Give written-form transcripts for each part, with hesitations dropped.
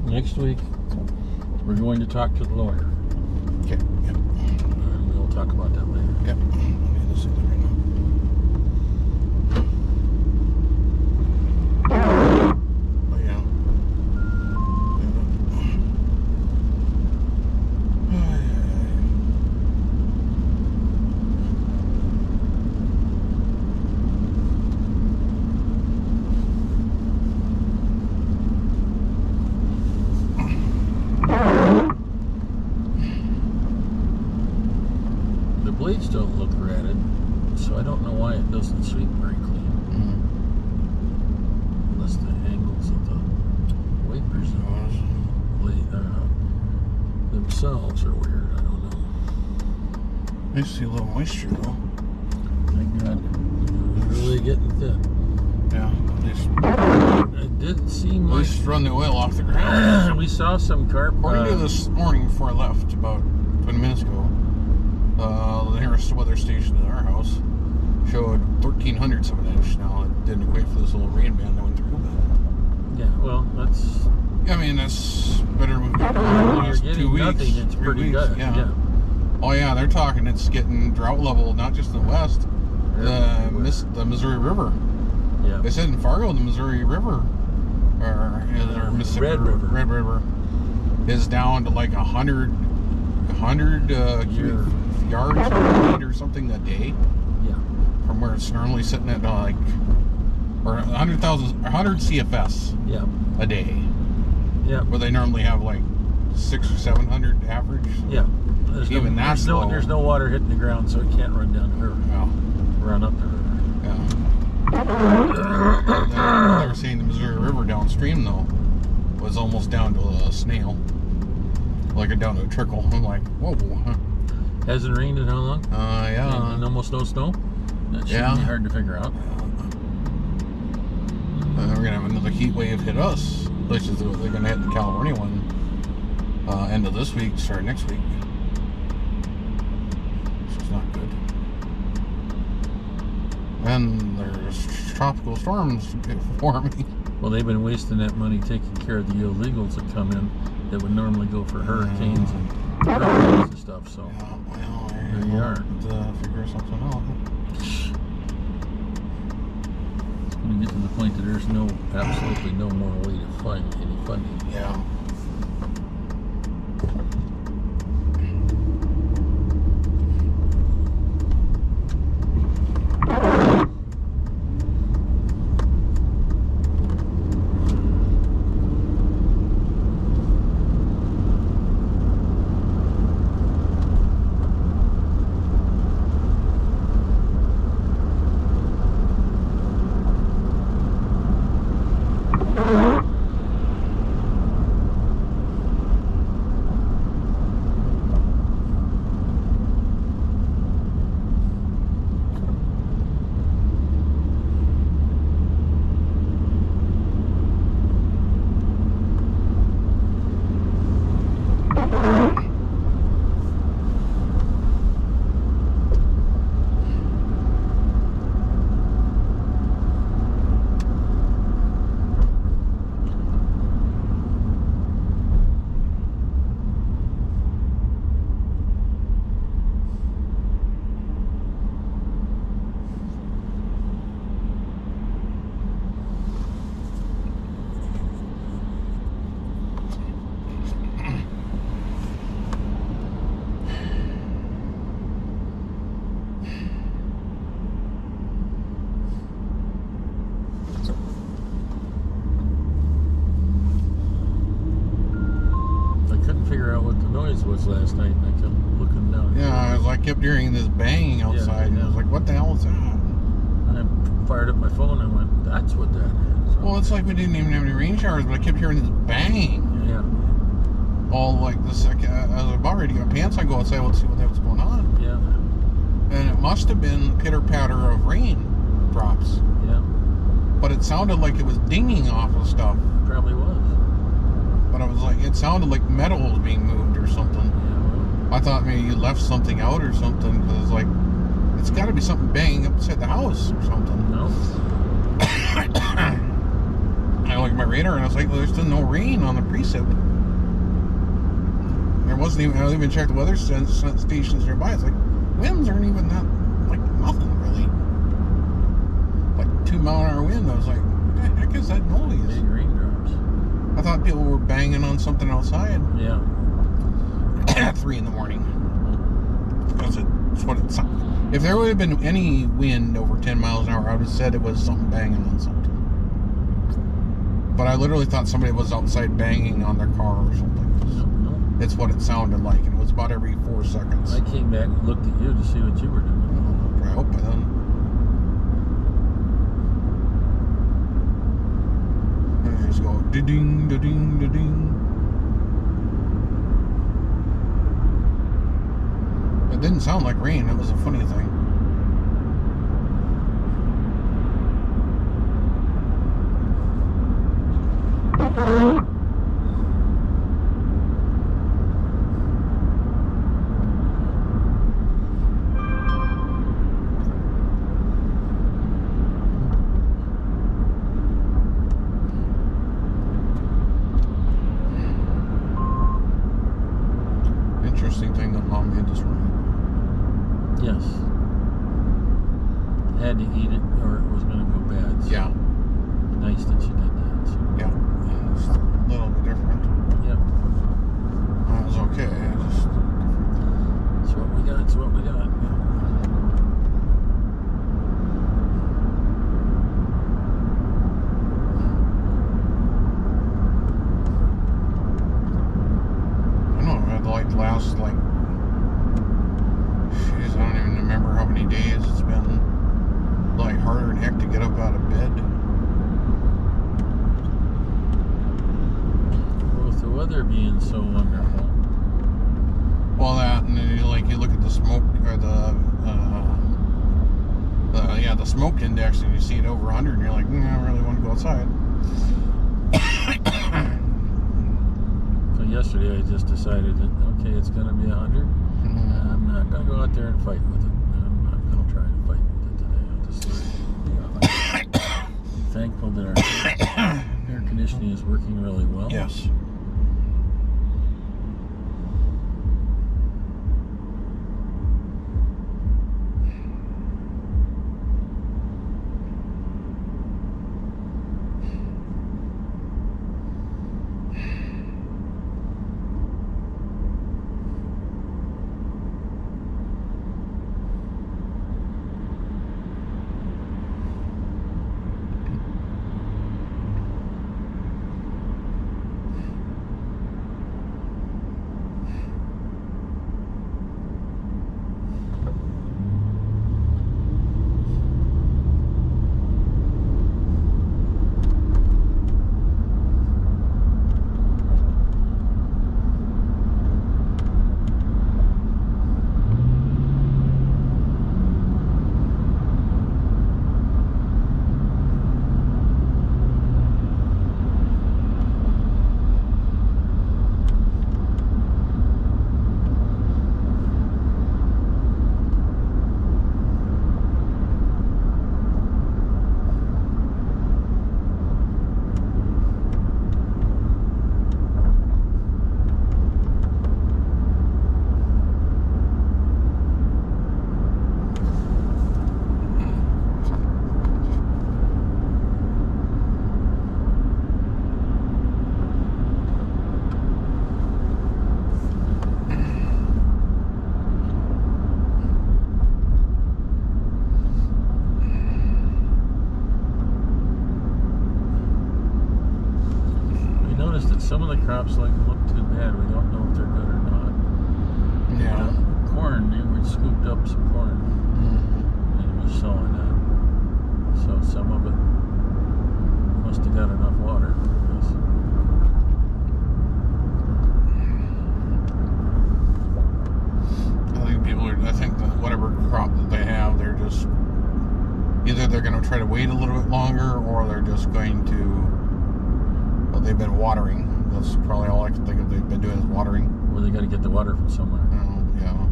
Next week, we're going to talk to the lawyer. Okay. Yep. And we'll talk about that later. Yep. Let's see that right now. Oh, yeah. The blades don't look ratted, so I don't know why it doesn't sweep very clean. Unless the angles of the wipers themselves are weird. I don't know. I see a little moisture though. Thank God. It's really getting thin. Yeah, at least. I didn't see At much. least run the oil off the ground. We saw some carp. According to this morning before I left, about 20 minutes ago, the nearest weather station to our house showed 1/1300ths of an inch. Now, it didn't equate for this little rain band that went through, but Yeah, well, that's. yeah, I mean, that's better than we've got in the When you're last getting 2 weeks. nothing, it's 3 pretty weeks, good. Yeah. Oh, yeah, they're talking it's getting drought level, not just in the west, the Missouri River. Yeah. They said in Fargo, the Missouri River, or Mississippi Red River. Red River, is down to like 100 cubic yards per feet or something a day, Yeah. from where it's normally sitting at like, or 100 CFS Yeah. a day, Yeah. where they normally have like 600 or 700 average. Yeah. There's Even that's low. there's no water hitting the ground, so it can't run down the river. Yeah. Run up the river. Yeah. They were saying the Missouri River downstream though was almost down to a snail, like down to a trickle. I'm like, whoa. Hasn't rained in how long? Yeah. And almost no snow? That shouldn't be hard to figure out. We're gonna have another heat wave hit us, which is they're gonna hit the California one end of this week, start next week. Which is not good. And there's tropical storms forming. Well, they've been wasting that money taking care of the illegals that come in that would normally go for hurricanes and hurricanes and stuff, so Yeah, well, there you are. To figure something out. It's going to get to the point that there's absolutely no more way to find any funding. Yeah. Was last night, and I kept looking down. Yeah, I kept hearing this banging outside, and I was like, what the hell is that? I fired up my phone and went, that's what that is. Well, it's like we didn't even have any rain showers, but I kept hearing this banging. Yeah. All like the second, I was about ready to get my pants on, go outside, let's see what the hell's going on. Yeah. And it must have been pitter-patter of rain drops. Yeah. But it sounded like it was dinging off of stuff. It probably was. But I was like, it sounded like metal was being moved or something. Yeah, I thought maybe you left something out or something, because it's like, it's got to be something banging up inside the house or something. No. I looked at my radar and I was like, well, there's still no rain on the precip. There wasn't even, I even checked the weather stations nearby. It's like, winds aren't even that, like, nothing really. Like 2 mile an hour wind. I was like, what the heck is that noise? Big raindrops. I thought people were banging on something outside. Yeah. At 3 in the morning. That's what it sounded. If there would have been any wind over 10 miles an hour, I would have said it was something banging on something. But I literally thought somebody was outside banging on their car or something. It's what it sounded like, and it was about every 4 seconds. I came back and looked at you to see what you were doing. I hope by then. And I just go da-ding, da-ding, da-ding. It didn't sound like rain. It was a funny thing. Interesting thing that Mom made this morning. Yes. Had to eat it or it was going to go bad. So Yeah. nice that she did that. So. Yeah. It's a little bit different. Yep. That was okay. It's what we got. It's what we got. I know. I had like last like. Jeez, I don't even remember how many days it's been. Like harder than heck to get up out of bed. Well, with the weather being so wonderful. Well, that and then you look at the smoke or the smoke index and you see it over 100 and you're like, I really want to go outside. So yesterday I just decided that okay, it's going to be 100. I'm not going to go out there and fight with it. I'm not going to try and fight with it today. I'll just be thankful that our air conditioning is working really well. Yes. Some of the crops look too bad. We don't know if they're good or not. Yeah. Corn, we scooped up some corn and was sowing that. So some of it must have got enough water. I think that whatever crop that they have, they're just either they're going to try to wait a little bit longer or they're just going to. Well, they've been watering. That's probably all I can think of. They've been doing is watering. Well, they got to get the water from somewhere. Yeah.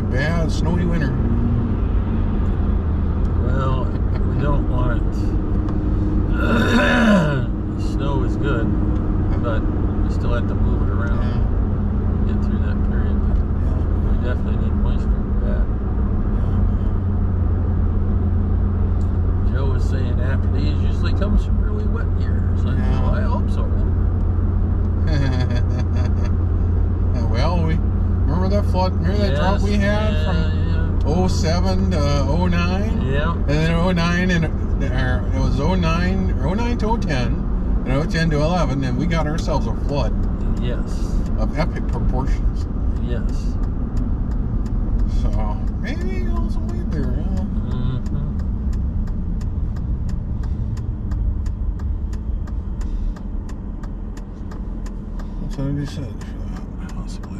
bad snowy winter. Well, we don't want it. Snow is good, but we still have to move it around. Yeah. Get through that period. But we definitely need moisture for that. Joe was saying after these usually comes some really wet years. Like, Yeah. well, I hope so. Well, remember that flood? Remember that drought we had from 07 to 09? Yeah. And then 09 and it was 09 to 010 and 010 to 11, and we got ourselves a flood. Yes. Of epic proportions. Yes. So maybe also wait there. Yeah. That's what I just said. Possibly.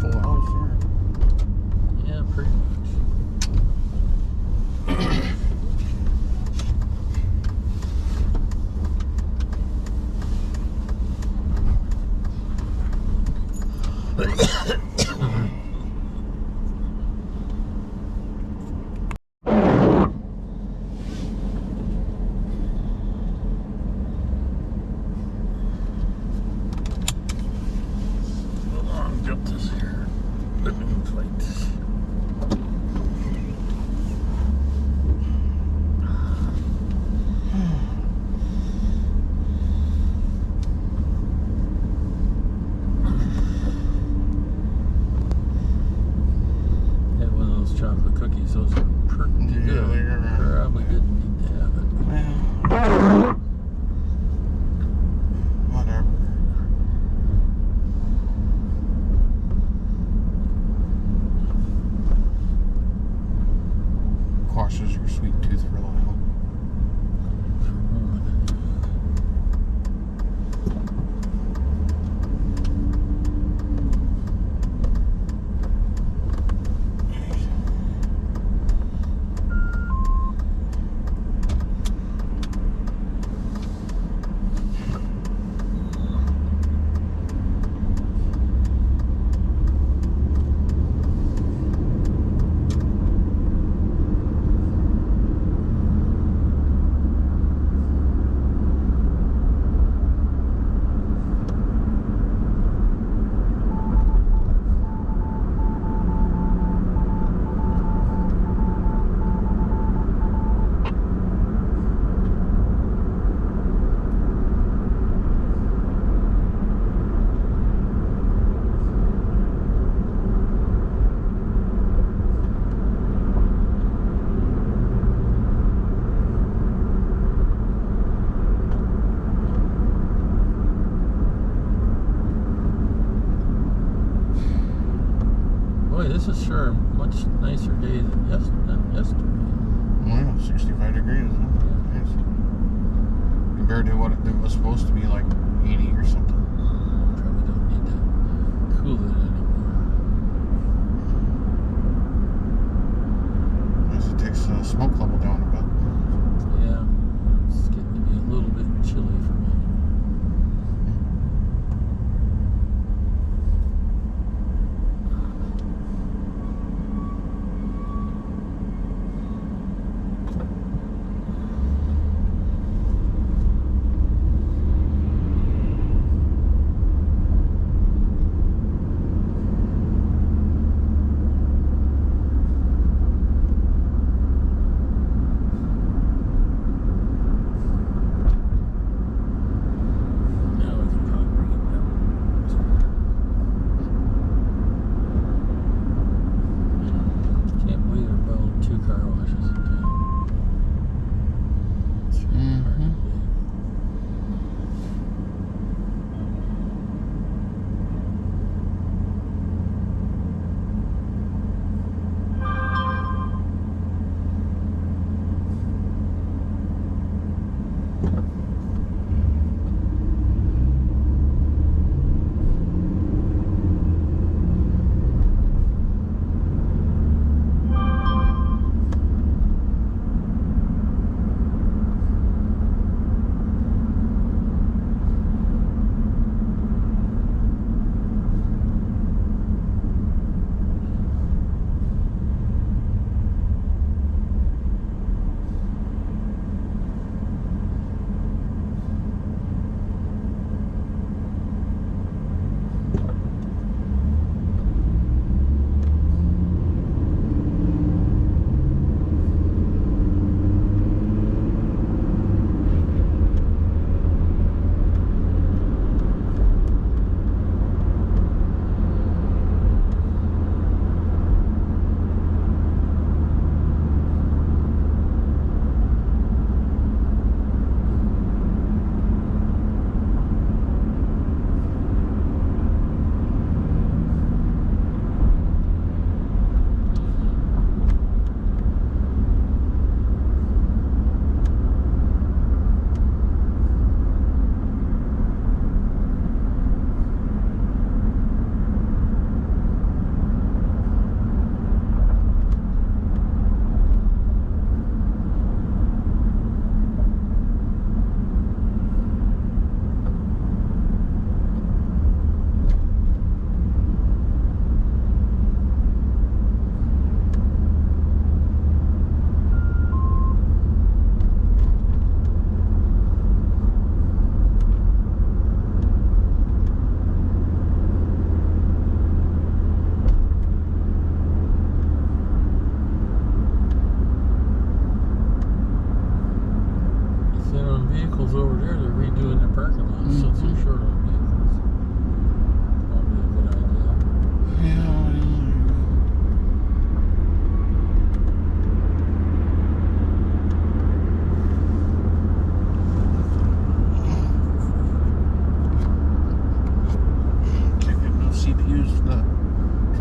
Full house here. Yeah, pretty much. Jump this here. The new plate. Had one of those chocolate cookies. Those are pretty Yeah, good. they are. Probably didn't need to have it. Whatever. Quashes your sweet tooth for a while. Boy, this is sure a much nicer day than yesterday. Well, 65 degrees. Huh? Nice. Compared to what it was supposed to be like 80 or something. Probably don't need to cool it anymore. Unless it takes the smoke level down a bit. Yeah, it's getting to be a little bit chilly for me.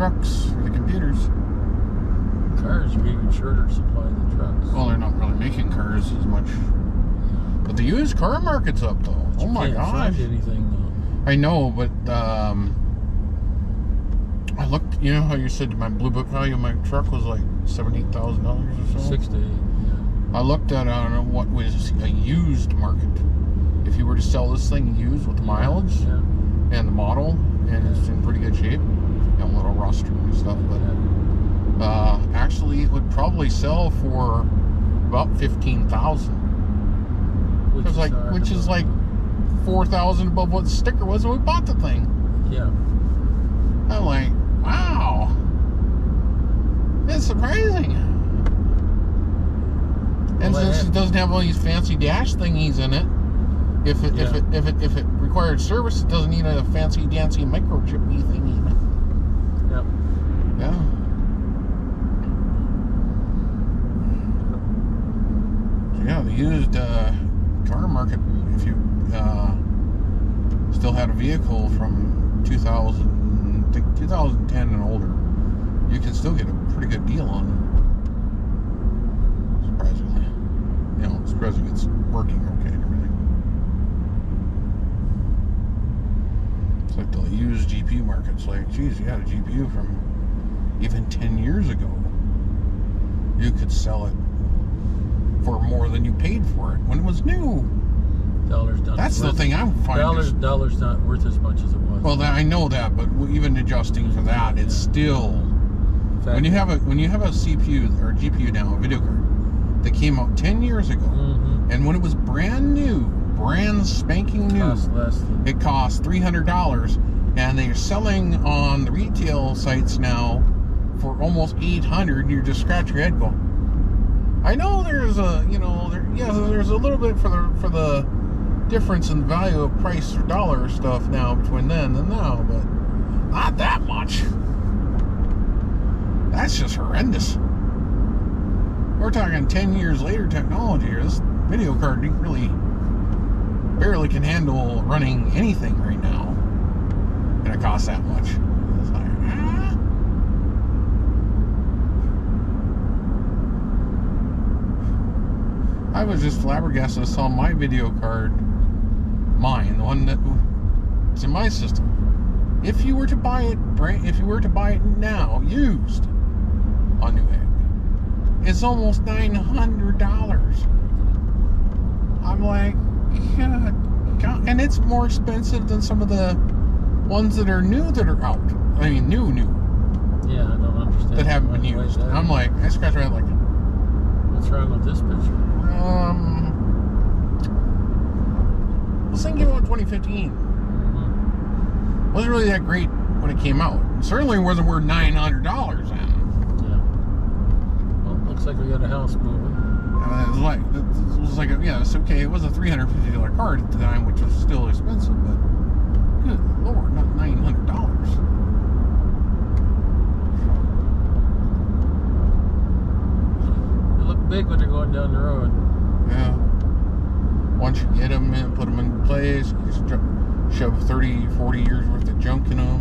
trucks for the computers. Cars are even shorter supply than trucks. Well, they're not really making cars as much. But the used car market's up, though. But Oh my you can't gosh. find anything, though. I know, but I looked, you know how you said my blue book value of my truck was like $7,000, $8,000 or so? 6 to 8, yeah. I looked at what was a used market. If you were to sell this thing used with the mileage and the model, and it's in pretty good shape, you know, a little rust and stuff, but actually it would probably sell for about $15,000. Which is like $4,000 above what the sticker was when we bought the thing. Yeah. I'm like, wow, it's surprising. And since it doesn't have all these fancy dash thingies in it, if it required service, it doesn't need a fancy dancy microchip-y thingy. Yep. Yeah. So yeah, the used car market, if you still had a vehicle from 2010 and older, you can still get a pretty good deal on it. Surprisingly. You know, surprisingly it's working okay and everything. It's like the used GPU market's like, geez, you had a GPU from even 10 years ago. You could sell it for more than you paid for it when it was new. That's the thing I'm finding. Dollar's not worth as much as it was. Well, I know that, but even adjusting for that, it's still when you have a CPU or GPU now, a video card that came out 10 years ago, and when it was brand new, brand spanking new, it cost $300, and they're selling on the retail sites now for almost $800. And you just scratch your head, go, I know there's a there's a little bit for the difference in value of price or dollar stuff now between then and now, but not that much. That's just horrendous. We're talking 10 years later technology. This video card barely can handle running anything right now, and it costs that much. It's like, I was just flabbergasted. I saw my video card, the one that's in my system. If you were to buy it now, used on Newegg, it's almost $900. I'm like, God, and it's more expensive than some of the ones that are new that are out. I mean, new. Yeah, I don't understand. That haven't been used. I'm like, I scratch my head like, what's wrong with this picture? This thing came out in 2015. Wasn't really that great when it came out. It certainly wasn't worth $900 then. Yeah. Well, looks like we got a house moving. It's okay. It was a $350 card at the time, which was still expensive, but good Lord, not $900. They look big when they're going down the road. Yeah. Once you get them and put them in place, you shove 30, 40 years worth of junk in them.